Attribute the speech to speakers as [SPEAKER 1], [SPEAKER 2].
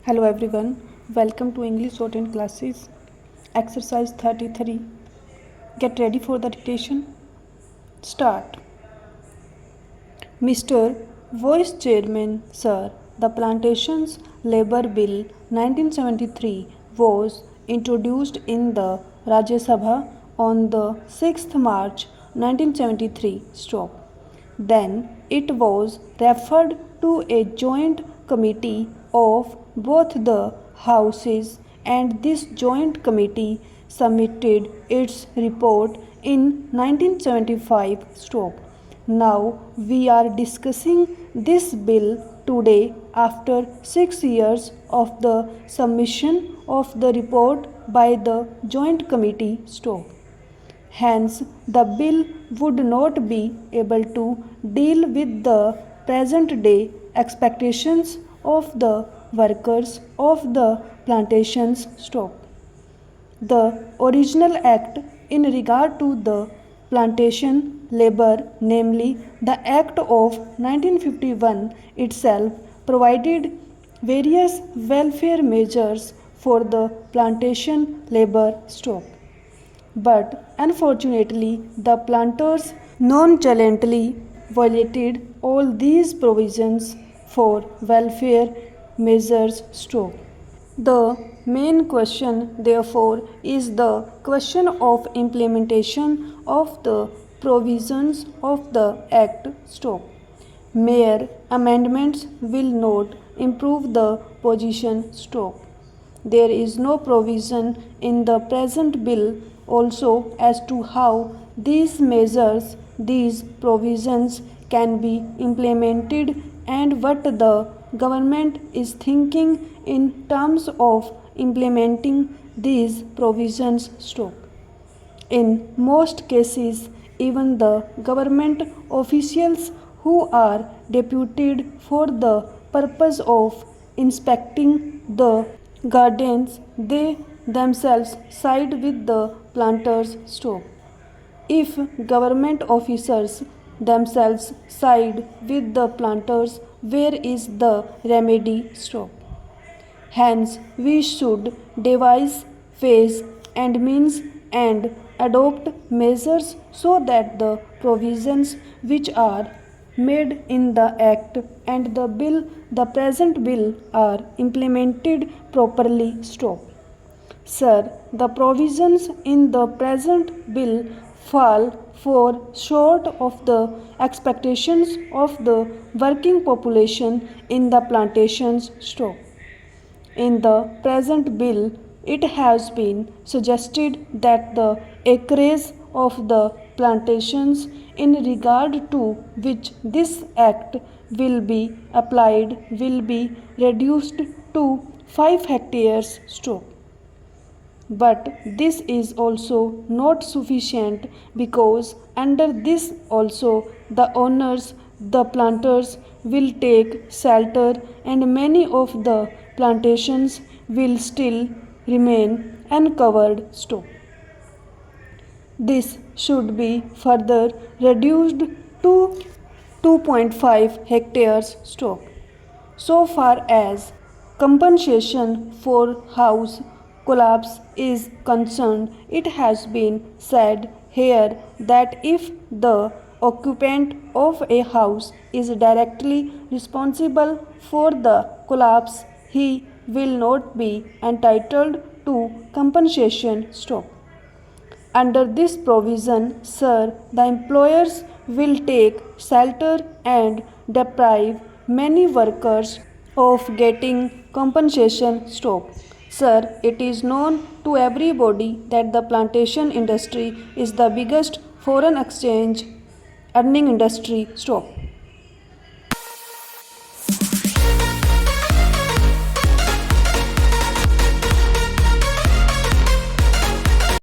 [SPEAKER 1] Hello everyone, welcome to English Shorthand classes. Exercise 33. Get ready for the dictation. Start. Mr. Vice Chairman, Sir, the Plantations Labour Bill 1973 was introduced in the Rajya Sabha on the 6th March 1973. Stop. Then it was referred to a joint committee of both the houses, and this joint committee submitted its report in 1975. Stop. Now we are discussing this bill today after 6 years of the submission of the report by the joint committee. Stop. Hence, the bill would not be able to deal with the present day expectations of the workers of the plantations. Stop. The original act in regard to the plantation labor, namely the Act of 1951 itself, provided various welfare measures for the plantation labor. Stop. But unfortunately, the planters nonchalantly violated all these provisions for welfare measures. Stop. The main question, therefore, is the question of implementation of the provisions of the Act. Stop. Mere amendments will not improve the position. Stop. There is no provision in the present bill also as to how these measures, these provisions can be implemented and what the government is thinking in terms of implementing these provisions. Stop. In most cases, even the government officials who are deputed for the purpose of inspecting the gardens, they themselves side with the planters. Stop. If government officers themselves side with the planters, where is the remedy? Stop. Hence, we should devise ways and means and adopt measures so that the provisions which are made in the Act and the present bill are implemented properly. Stop. Sir, the provisions in the present bill fall short of the expectations of the working population in the plantations. Stop. In the present bill, it has been suggested that the acreage of the plantations in regard to which this act will be applied will be reduced to 5 hectares. Stop. But this is also not sufficient, because under this also the owners, the planters, will take shelter, and many of the plantations will still remain uncovered. Stop. This should be further reduced to 2.5 hectares. Stop. So far as compensation for house collapse is concerned, it has been said here that if the occupant of a house is directly responsible for the collapse, he will not be entitled to compensation. Stop. Under this provision, sir, the employers will take shelter and deprive many workers of getting compensation. Stop. Sir, it is known to everybody that the plantation industry is the biggest foreign exchange earning industry. Stop.